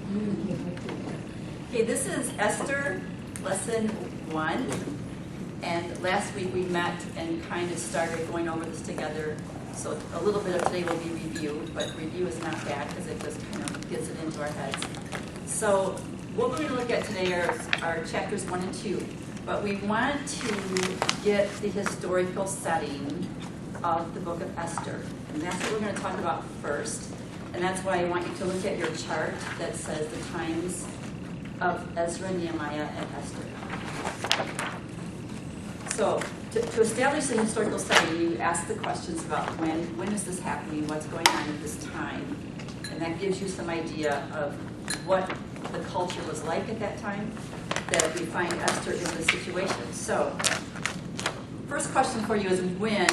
Okay, this is Esther, lesson 1. And last week we met and kind of started going over this together. So a little bit of today will be review, but review is not bad because it just kind of gets it into our heads. So what we're going to look at today are chapters 1 and 2. But we want to get the historical setting of the book of Esther. And that's what we're going to talk about first. And that's why I want you to look at your chart that says the times of Ezra, Nehemiah, and Esther. So to establish the historical setting, you ask the questions about when is this happening, what's going on at this time. And that gives you some idea of what the culture was like at that time, that we find Esther in this situation. So first question for you is, when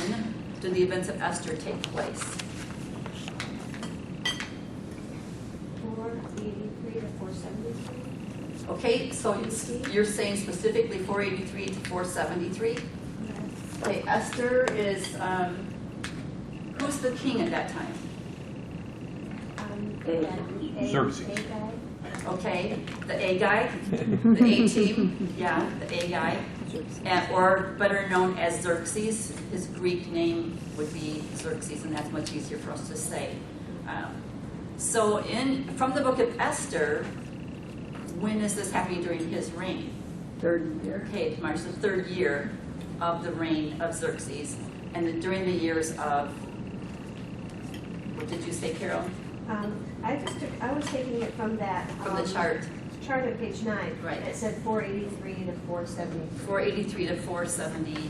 did the events of Esther take place? 483 to 473. Okay, so you're saying specifically 483 to 473? Okay, Esther is, who's the king at that time? Xerxes. Okay, the A guy, the A team, yeah, the A guy, or better known as Xerxes. His Greek name would be Xerxes, and that's much easier for us to say. So from the book of Esther, when is this happening during his reign? Third year. Okay, March, the third year of the reign of Xerxes, and during the years of, what did you say, Carol? I was taking it from that. From the chart. Chart on page 9. Right. It said 483 to 470. 483 to 470.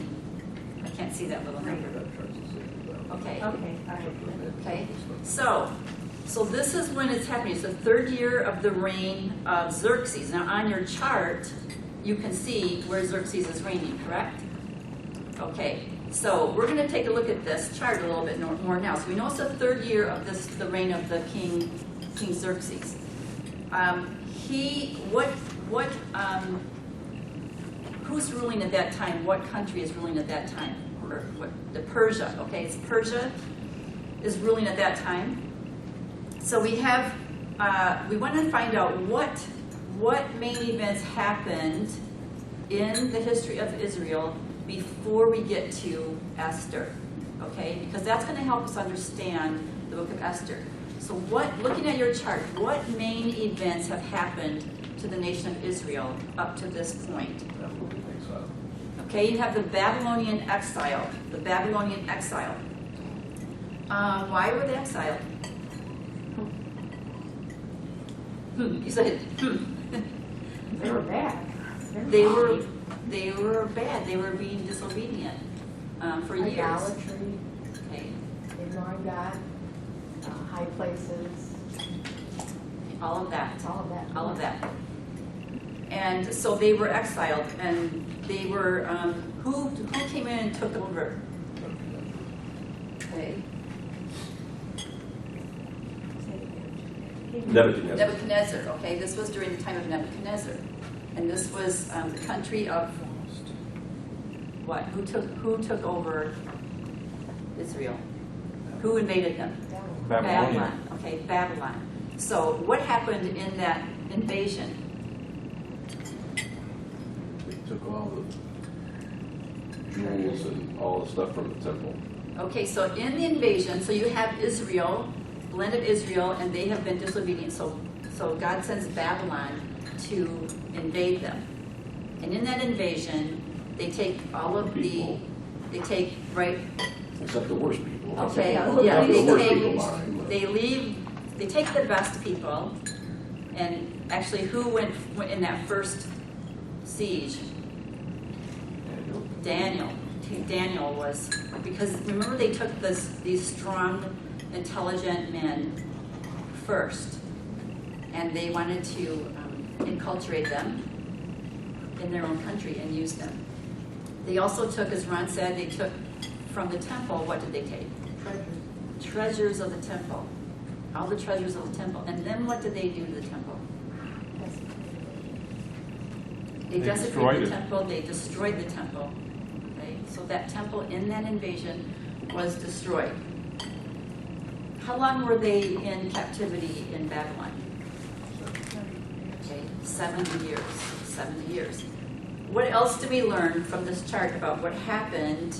I can't see that little number. Okay. Okay, all right. Okay. So this is when it's happening. It's the third year of the reign of Xerxes. Now on your chart, you can see where Xerxes is reigning, correct? Okay. So we're going to take a look at this chart a little bit more now. So we know it's the third year of the reign of the King Xerxes. Who's ruling at that time? What country is ruling at that time? The Persia. Okay, it's Persia is ruling at that time. So we want to find out what main events happened in the history of Israel before we get to Esther, okay? Because that's going to help us understand the book of Esther. So looking at your chart, what main events have happened to the nation of Israel up to this point? Okay, you have the Babylonian exile. The Babylonian exile. Why were they exiled? You said, They were bad. They were bad. They were being disobedient for years. Idolatry, Okay. ignoring God, high places, All of that. all of that. All of that. And so they were exiled, and they were, who came in and took over? Okay. Nebuchadnezzar. Okay, this was during the time of Nebuchadnezzar. And this was the country of what? Who took over Israel? Who invaded them? Babylonian. Okay, Babylon. So what happened in that invasion? They took all the jewels and all the stuff from the temple. Okay, so in the invasion, so you have Israel, land of Israel, and they have been disobedient. So God sends Babylon to invade them. And in that invasion, they take all of People. right, Except the worst people. okay, Not yeah, the worst people mind, but they take the best people, and actually who went in that first siege? Daniel. Daniel was, because remember they took these strong, intelligent men first, and they wanted to enculturate them in their own country and use them. They also took, as Ron said, they took from the temple, what did they take? Treasures of the temple. All the treasures of the temple. And then what did they do to the temple? They They desecrated destroyed the it. temple. They destroyed the temple. Okay? So that temple in that invasion was destroyed. How long were they in captivity in Babylon? Okay, 70 years, 70 years. What else do we learn from this chart about what happened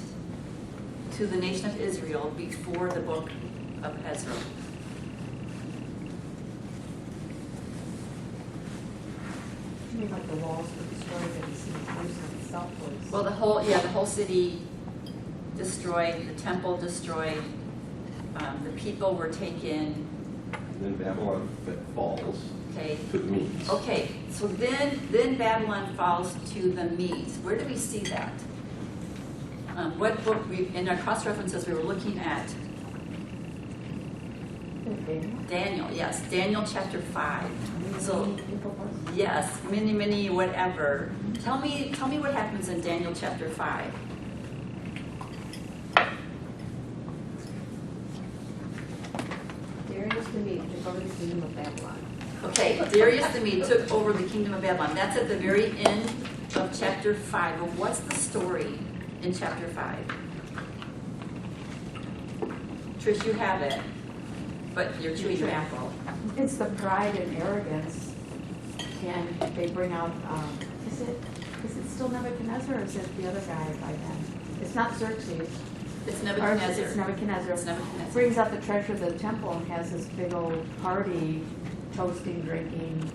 to the nation of Israel before the book of Ezra? I mean, like the walls were destroyed and the city of Jerusalem itself was. Well, the whole city destroyed, the temple destroyed, the people were taken, Then Babylon falls okay? to the Medes. Okay, so then Babylon falls to the Medes. Where do we see that? What book, in our cross references, we were looking at Daniel, yes, Daniel chapter 5. So, yes, many, whatever. Tell me what happens in Daniel chapter 5. Darius the Mede took over the kingdom of Babylon. Okay, Darius the Mede took over the kingdom of Babylon. That's at the very end of chapter 5. But what's the story in chapter 5? Trish, you have it, but you're chewing your apple. It's the pride and arrogance, and they bring out, is it still Nebuchadnezzar, or is it the other guy by then? It's not Xerxes. It's Or Nebuchadnezzar. It's Nebuchadnezzar. It's Nebuchadnezzar. Brings out the treasure of the temple and has this big old party, toasting, drinking,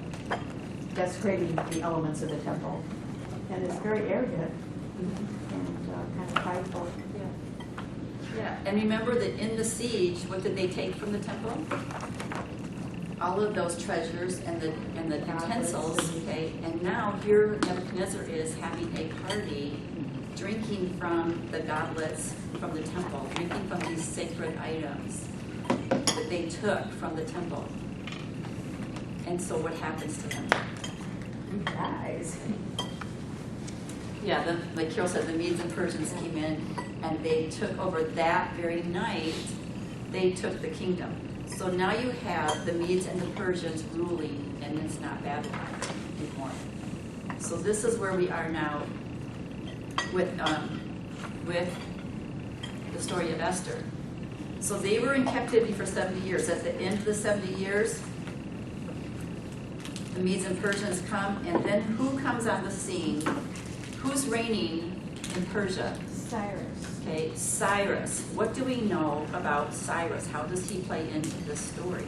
desecrating the elements of the temple. And it's very arrogant and kind of prideful. Yeah, and remember that in the siege, what did they take from the temple? All of those treasures and the utensils, okay? And now here Nebuchadnezzar is having a party, drinking from the goblets from the temple, drinking from these sacred items that they took from the temple. And so what happens to them? Guys. Yeah, like Carol said, the Medes and Persians came in and they took over that very night, they took the kingdom. So now you have the Medes and the Persians ruling, and it's not Babylon anymore. So this is where we are now with the story of Esther. So they were in captivity for 70 years. At the end of the 70 years, the Medes and Persians come, and then who comes on the scene? Who's reigning in Persia? Cyrus. Okay, Cyrus. What do we know about Cyrus? How does he play into this story?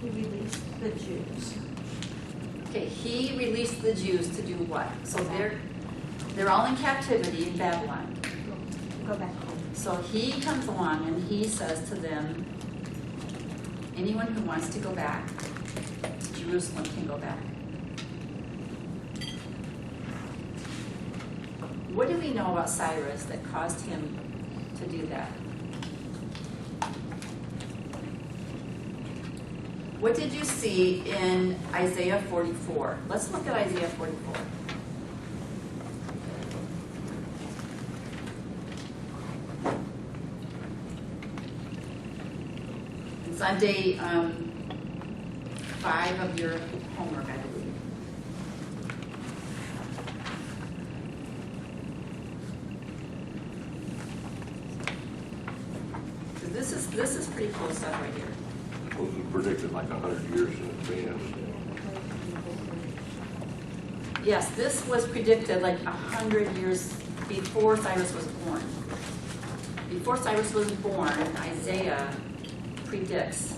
He released the Jews. Okay, he released the Jews to do what? So they're all in captivity in Babylon. Go back home. So he comes along and he says to them, anyone who wants to go back to Jerusalem can go back. What do we know about Cyrus that caused him to do that? What did you see in Isaiah 44? Let's look at Isaiah 44. It's on day 5 of your homework, I believe. This is pretty cool stuff right here. Was predicted like 100 years in advance. Yes, this was predicted like 100 years before Cyrus was born. Before Cyrus was born, Isaiah predicts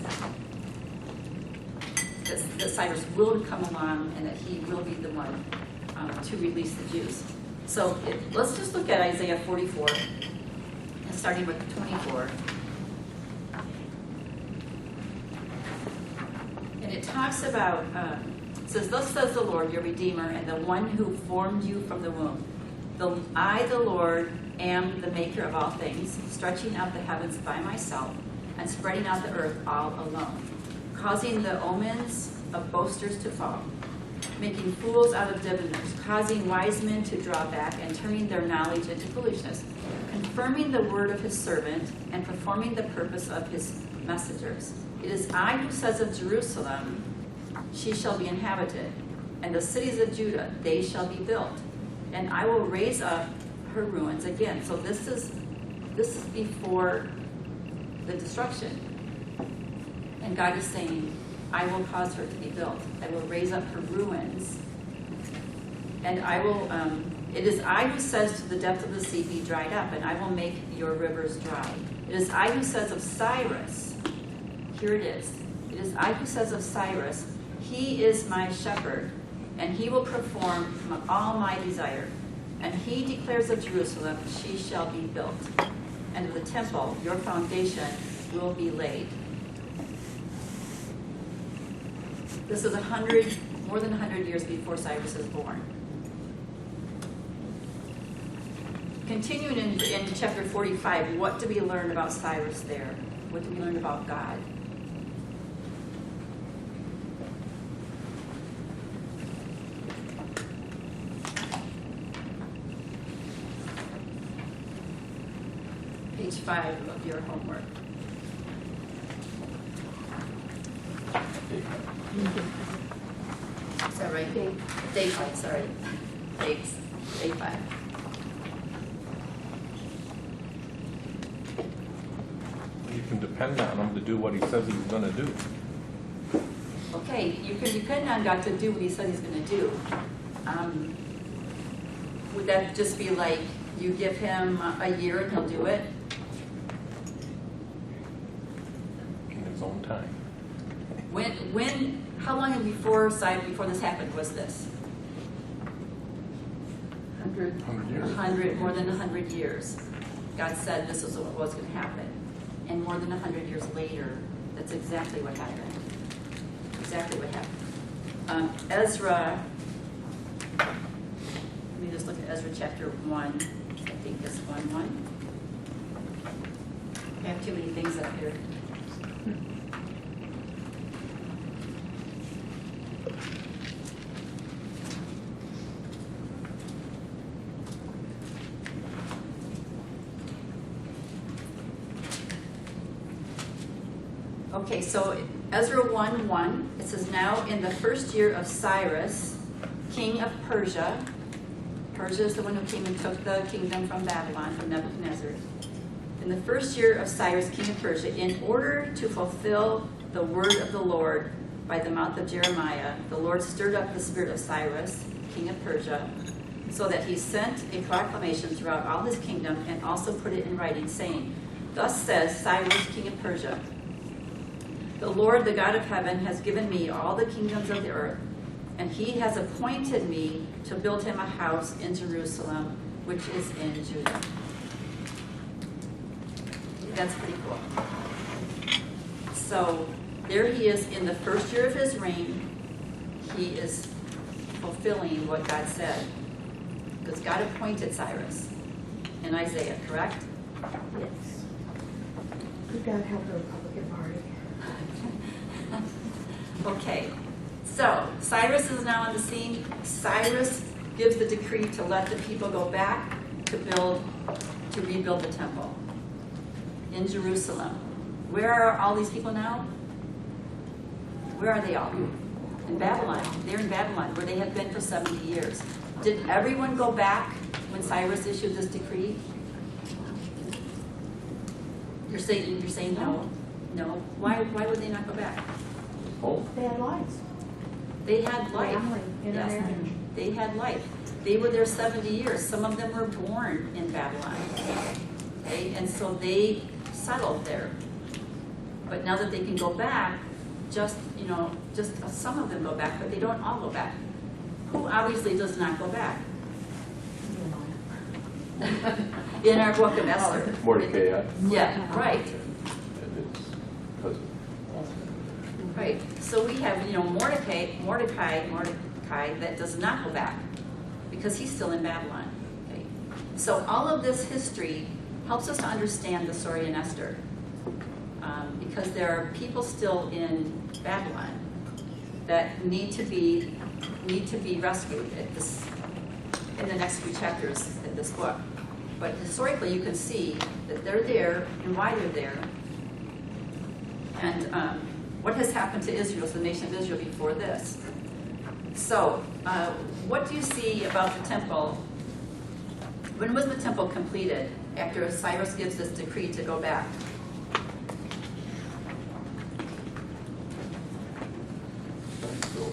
that Cyrus will come along and that he will be the one to release the Jews. So let's just look at Isaiah 44, and starting with 24. And it talks about, it says, "Thus says the Lord, your Redeemer, and the one who formed you from the womb. I, the Lord, am the maker of all things, stretching out the heavens by myself, and spreading out the earth all alone, causing the omens of boasters to fall, making fools out of diviners, causing wise men to draw back, and turning their knowledge into foolishness, confirming the word of his servant, and performing the purpose of his messengers. It is I who says of Jerusalem, she shall be inhabited, and the cities of Judah, they shall be built, and I will raise up her ruins again." So this is before the destruction. And God is saying, I will cause her to be built. I will raise up her ruins. And I will, it is I who says to the depth of the sea, be dried up, and I will make your rivers dry. It is I who says of Cyrus, here it is. It is I who says of Cyrus, he is my shepherd, and he will perform all my desire. And he declares of Jerusalem, she shall be built. And of the temple, your foundation will be laid. This is more than 100 years before Cyrus is born. Continuing in chapter 45, what do we learn about Cyrus there? What do we learn about God? Page 5 of your homework. Is that right? Day 5, sorry. Thanks. Day 5. You can depend on him to do what he says he's gonna do. Okay, you can depend on God to do what he says he's going to do. Would that just be like you give him a year and he'll do it? In his own time. How long before this happened was this? 100 100 years. more than 100 years. God said this is what was going to happen. And more than 100 years later, that's exactly what happened. Exactly what happened. Ezra, let me just look at Ezra chapter 1. I think this 1:1. I have too many things up here. Okay, so Ezra 1:1, it says, now in the first year of Cyrus, king of Persia. Persia is the one who came and took the kingdom from Babylon, from Nebuchadnezzar. In the first year of Cyrus, king of Persia, in order to fulfill the word of the Lord by the mouth of Jeremiah, the Lord stirred up the spirit of Cyrus, king of Persia, so that he sent a proclamation throughout all his kingdom and also put it in writing, saying, thus says Cyrus, king of Persia, the Lord, the God of heaven, has given me all the kingdoms of the earth, and he has appointed me to build him a house in Jerusalem, which is in Judah. That's pretty cool. So there he is in the first year of his reign. He is fulfilling what God said, because God appointed Cyrus in Isaiah, correct? Yes. Could God help the Republican Party? Okay, so Cyrus is now on the scene. Cyrus gives the decree to let the people go back to rebuild the temple in Jerusalem. Where are all these people now? Where are they all? In Babylon. They're in Babylon, where they have been for 70 years. Did everyone go back when Cyrus issued this decree? You're saying no? No. Why would they not go back? Home. They had lives. They had life. Family, Yes, intermarriage. they had life. They were there 70 years. Some of them were born in Babylon. Okay, and so they settled there. But now that they can go back, just some of them go back, but they don't all go back. Who obviously does not go back? In our book of Esther. Mordecai Yeah, right. and his cousin. Right. So we have, Mordecai that does not go back because he's still in Babylon. Okay. So all of this history helps us to understand the story in Esther, because there are people still in Babylon that need to be rescued in the next few chapters in this book. But historically, you can see that they're there and why they're there, and what has happened to Israel, so the nation of Israel, before this. So, what do you see about the temple? When was the temple completed after Cyrus gives this decree to go back?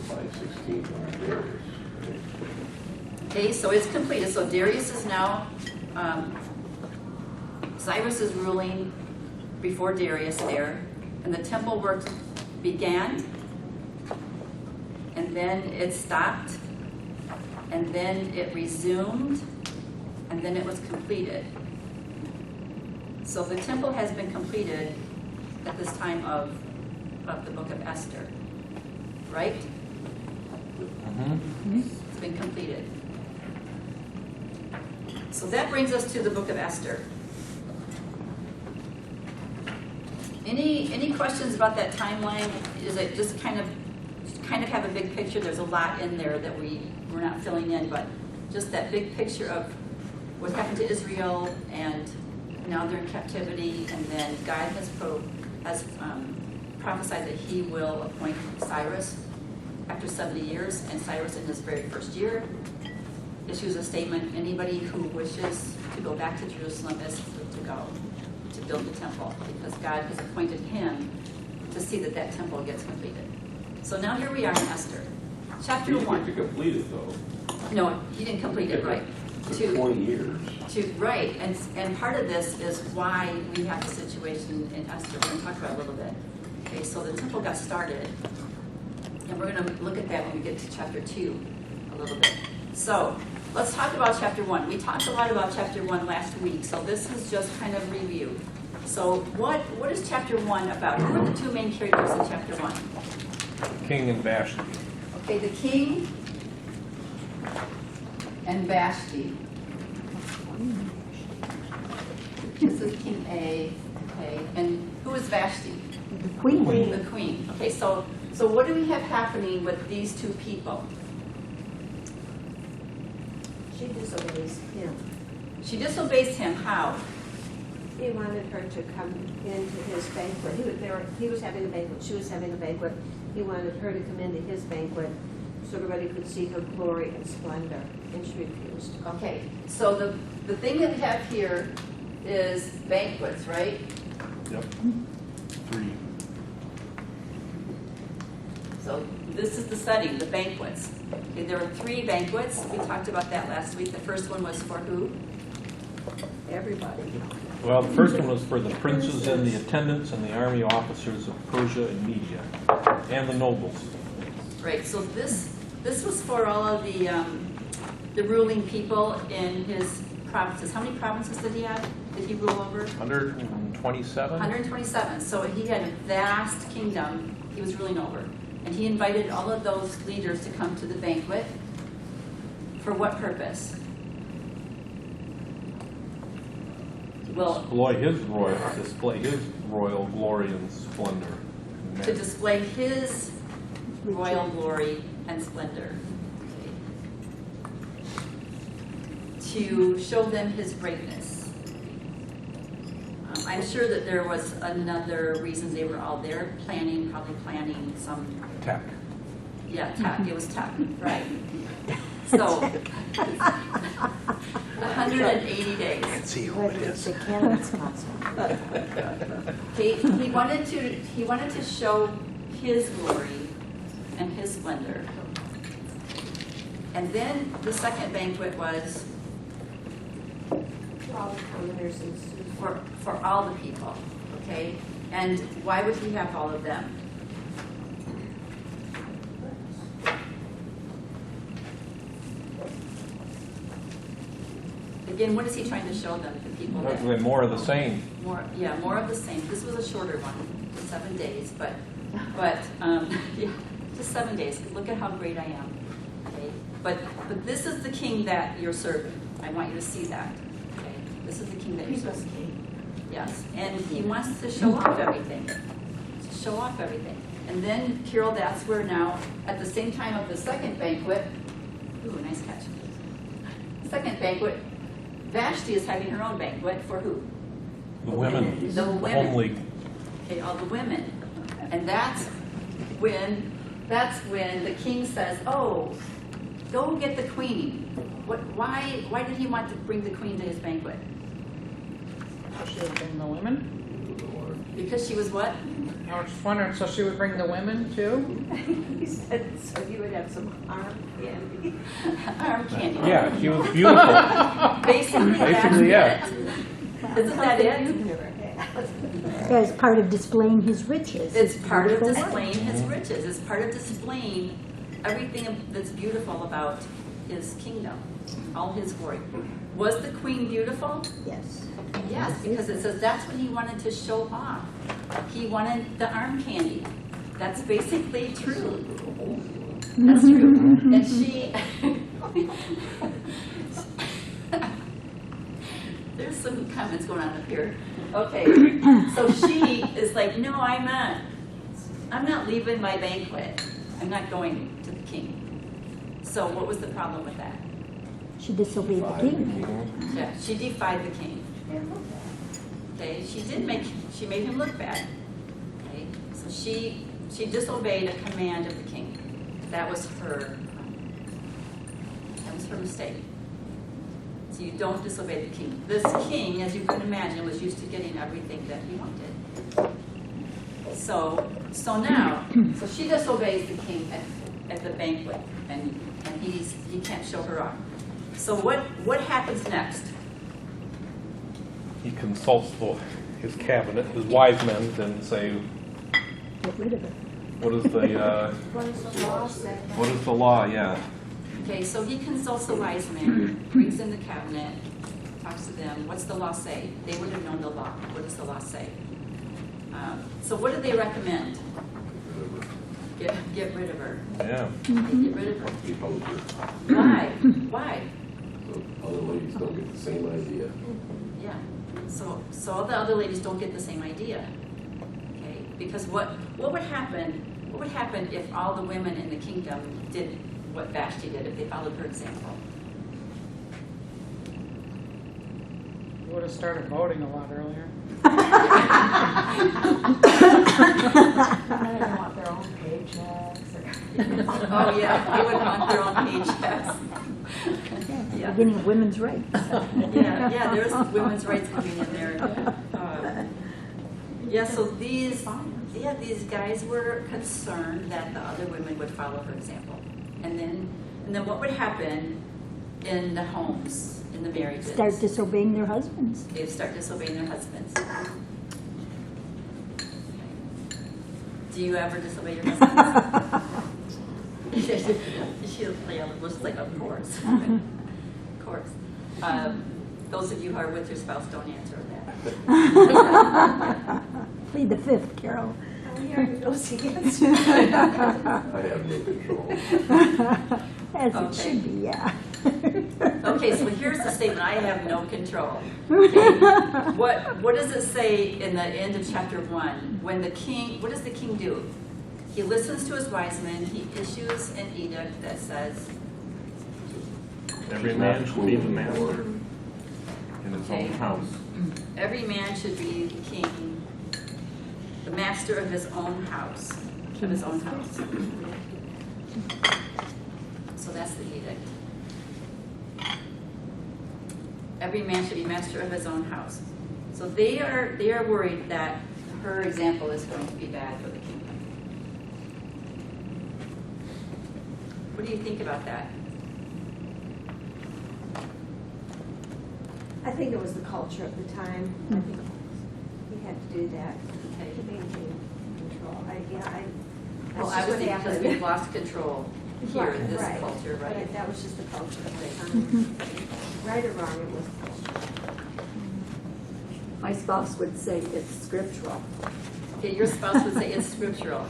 by 1600 Darius. Right? Okay, so it's completed. So Darius is now, Cyrus is ruling before Darius there, and the temple work began, and then it stopped, and then it resumed, and then it was completed. So the temple has been completed at this time of the book of Esther, right? It's been completed. So that brings us to the book of Esther. Any questions about that timeline? Is it just kind of have a big picture? There's a lot in there that we're not filling in, but just that big picture of what happened to Israel, and now they're in captivity, and then God has prophesied that he will appoint Cyrus after 70 years, and Cyrus in his very first year issues a statement: anybody who wishes to go back to Jerusalem is to go to build the temple, because God has appointed him to see that that temple gets completed. So now here we are in Esther, He chapter didn't get 1. to complete it though. No, he didn't complete it, right. It took 20 years. Right, and part of this is why we have the situation in Esther. We're going to talk about it a little bit. Okay, so the temple got started, and we're going to look at that when we get to chapter 2 a little bit. So let's talk about chapter 1. We talked a lot about chapter 1 last week, so this is just kind of review. So what is chapter 1 about? Who are the two main characters in chapter 1? King and Vashti. Okay, the king and Vashti. This is King A. Okay, and who is Vashti? The queen. The queen. Okay, so what do we have happening with these two people? She disobeys him. She disobeys him. How? He wanted her to come into his banquet. He was having a banquet. She was having a banquet. He wanted her to come into his banquet so everybody could see her glory and splendor, and she refused. Okay, so the thing that we have here is banquets, right? Yep. 3. So this is the setting, the banquets. Okay, there were 3 banquets. We talked about that last week. The first one was for who? Everybody. Well, the first one was for the princes and the attendants and the army officers of Persia and Media, and the nobles. Right, so this was for all of the ruling people in his provinces. How many provinces did he have? Did he rule over? 127? 127. So he had a vast kingdom he was ruling over. And he invited all of those leaders to come to the banquet. For what purpose? Well, display his royal glory and splendor. to display his royal glory and splendor. Okay. To show them his greatness. I'm sure that there was another reason they were all there, probably planning some, Tech. yeah, tech, it was tech, right. So, 180 days. But it's the cannabis concert. He wanted to show his glory and his splendor. And then the second banquet was All the commoners and for all the people, okay? And why would he have all of them? Again, what is he trying to show them, the people that? More of the same. More of the same. This was a shorter one, just 7 days, but yeah, just 7 days. Look at how great I am. Okay, but this is the king that you're serving. I want you to see that. Okay, this is the king that you're serving. Yes, and he wants to show off everything. To show off everything, and then Carol, that's where now at the same time of the second banquet. Ooh, nice catch. Second banquet. Vashti is having her own banquet for who? The women. The women. Home league. Okay, all the women. And that's when the king says, "Oh, go get the queen." Why did he want to bring the queen to his banquet? Should have been the women. Because she was what? I was just wondering, so she would bring the women too? He said, so you would have some arm candy. Arm candy. Yeah, she was beautiful. Basically, Basically, that's it. Isn't that it? As part of displaying his riches. It's part of beautiful displaying wife. his riches. It's part of displaying everything that's beautiful about his kingdom, all his glory. Was the queen beautiful? Yes. Yes, because it says that's what he wanted to show off. He wanted the arm candy. That's basically true. That's true. And she, there's some comments going on up here. Okay, so she is like, no, I'm not leaving my banquet. I'm not going to the king. So what was the problem with that? She disobeyed the king. Yeah, she defied the king. Okay, she made him look bad. Okay, so she disobeyed a command of the king. That was her mistake. So you don't disobey the king. This king, as you can imagine, was used to getting everything that he wanted. So she disobeys the king at the banquet, and he can't show her off. So what happens next? He consults his cabinet, his wise men, and say, Get rid of it. what is the law? Yeah. Okay, so he consults the wise men, brings in the cabinet, talks to them. What's the law say? They would have known the law. What does the law say? So what do they recommend? Get rid of her. Yeah. Get rid of her. Depose her. Why? Why? So other ladies don't get the same idea. Yeah. So all the other ladies don't get the same idea. Okay? Because what would happen? What would happen if all the women in the kingdom did what Vashti did, if they followed her example? Would have started voting a lot earlier. They want their own paychecks. Oh yeah, they would want their own paychecks. Yeah. Beginning of women's rights. Yeah, there's women's rights coming in there. So these guys were concerned that the other women would follow her example. And then what would happen in the homes, in the marriages? Start disobeying their husbands. They start disobeying their husbands. Do you ever disobey your husbands? She'll play on the bush like, of course. Of course. Those of you who are with your spouse, don't answer that. Plead the fifth, Carol. We already know the answer. I have no control. As Okay. it should be, yeah. Okay, so here's the statement, I have no control. Okay. What does it say in the end of chapter 1? When the king, what does the king do? He listens to his wise men, he issues an edict that says, Every man should be the master in his Okay. own house. every man should be the king, the master of his own house, of his own house. So that's the edict. Every man should be master of his own house. So they are worried that her example is going to be bad for the kingdom. What do you think about that? I think it was the culture of the time. I think he had to do that Okay. to maintain control. Well, I would think because we've lost control here in this Right. culture, right? But that was just the culture of the time. Right or wrong, it was the culture. My spouse would say it's scriptural. Okay, your spouse would say it's scriptural.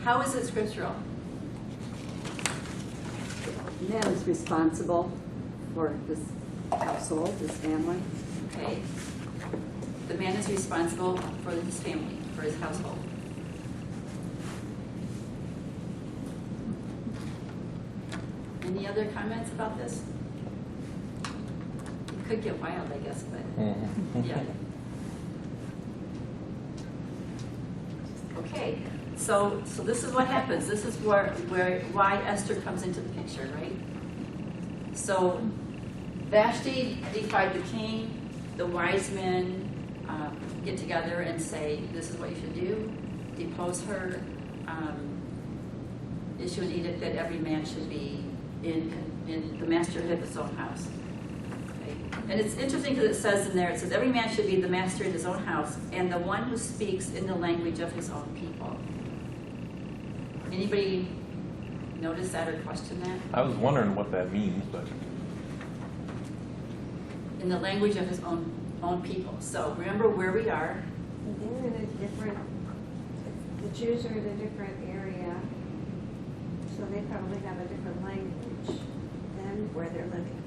How is it scriptural? The man is responsible for his household, his family. Okay. The man is responsible for his family, for his household. Any other comments about this? It could get wild, I guess, but yeah. Okay, so this is what happens. This is why Esther comes into the picture, right? So Vashti defied the king, the wise men get together and say, this is what you should do, depose her, issue an edict that every man should be in the master of his own house. Okay? And it's interesting because it says in there, it says, every man should be the master in his own house and the one who speaks in the language of his own people. Anybody notice that or question that? I was wondering what that means, but In the language of his own people. So remember where we are. They're in a different, the Jews are in a different area, so they probably have a different language than where they're living.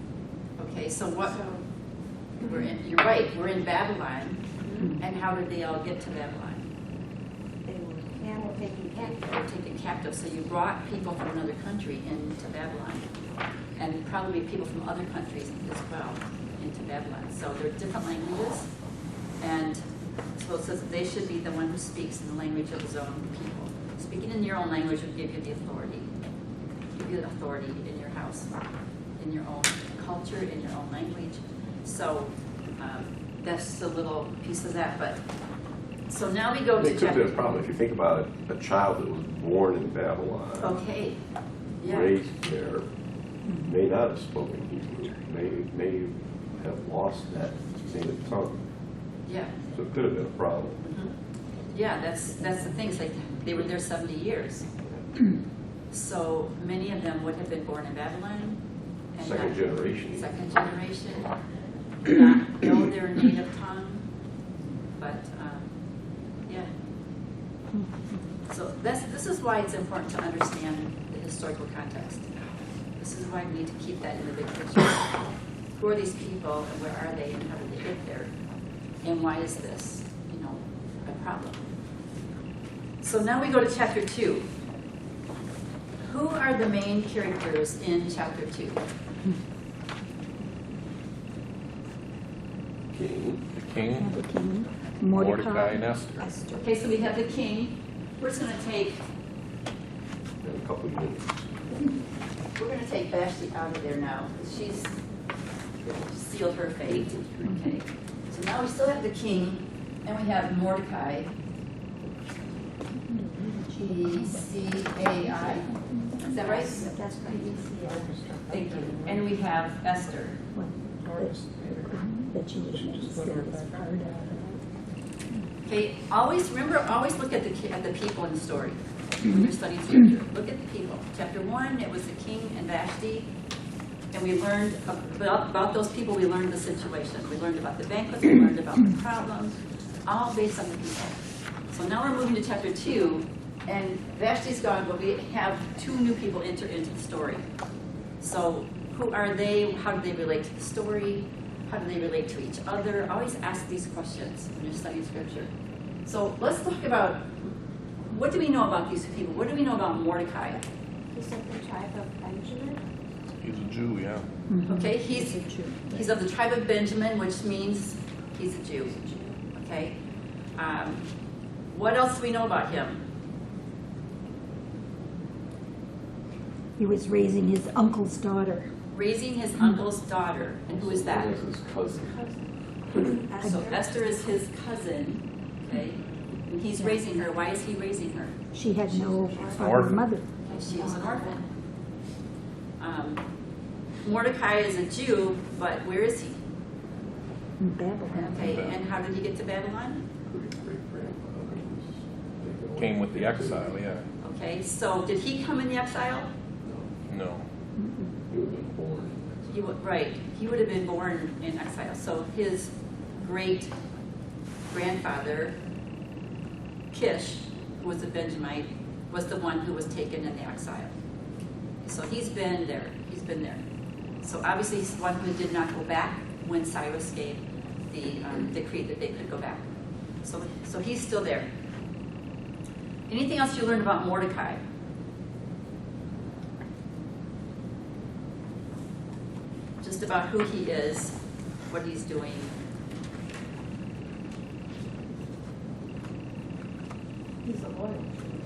Okay, so what, So, you're right, we're in Babylon. And how did they all get to Babylon? they were taken They captive. were taken captive. So you brought people from another country into Babylon. And probably people from other countries as well into Babylon. So there are different languages. And so it says that they should be the one who speaks in the language of his own people. Speaking in your own language would give you the authority. Give you the authority in your house, in your own culture, in your own language. So that's a little piece of that. But so now we go to It could be a chapter. problem if you think about it, a child that was born in Babylon, Okay. Yeah. raised there, may not have spoken Hebrew, may have lost that native tongue. Yeah. So it could have been a problem. Yeah, that's the thing. It's like they were there 70 years. So many of them would have been born in Babylon. And Second not- generation. Second generation. Not know their native tongue. But, yeah. So this is why it's important to understand the historical context. This is why we need to keep that in the big picture. Who are these people and where are they and how did they get there? And why is this, a problem? So now we go to chapter 2. Who are the main characters in chapter 2? King. the king, The king, Mordecai, and Esther. Okay, so we have the king. We're just going to take In a couple of units. We're going to take Vashti out of there now. She's sealed her fate. Okay. So now we still have the king, and we have Mordecai. G-C-A-I. Is that right? That's right. Thank you. And we have Esther. that you would have Okay. Always look at the people in the story. When you're studying scripture, look at the people. Chapter 1, it was the king and Vashti. And we learned about those people, we learned the situation. We learned about the banquet, we learned about the problem, all based on the people. So now we're moving to chapter 2, and Vashti's gone, but we have 2 new people enter into the story. So who are they? How do they relate to the story? How do they relate to each other? Always ask these questions when you're studying scripture. So let's talk about, what do we know about these people? What do we know about Mordecai? He's of the tribe of Benjamin. He's a Jew, yeah. Okay, he's of the tribe of Benjamin, which means he's a Jew. Okay. What else do we know about him? He was raising his uncle's daughter. Raising his uncle's daughter. And who is that? This is his cousin. So Esther is his cousin. Okay. And he's raising her. Why is he raising her? She had no father or orphan. mother. And she was an orphan. Mordecai is a Jew, but where is he? In Babylon. Okay, and how did he get to Babylon? Great-great-grandfather was taken away. Came with the exile, yeah. Okay, so did he come in the exile? No. He would have been born. Right, he would have been born in exile. So his great grandfather, Kish, who was a Benjamite, was the one who was taken in the exile. So he's been there. He's been there. So obviously he's the one who did not go back when Cyrus gave the decree that they could go back. So he's still there. Anything else you learned about Mordecai? Just about who he is, what he's doing. He's a loyal Jew.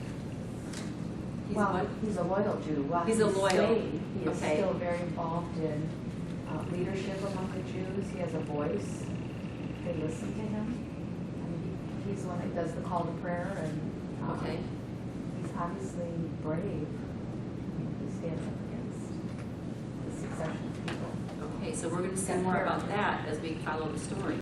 He's Well, what? he's a loyal Jew. While He's a he loyal. stayed, he is Okay. still very involved in leadership among the Jews. He has a voice. They listen to him. he does the call to prayer, and Okay. he's obviously brave. He stands up against the succession of people. Okay, so we're going to see more about that as we follow the story.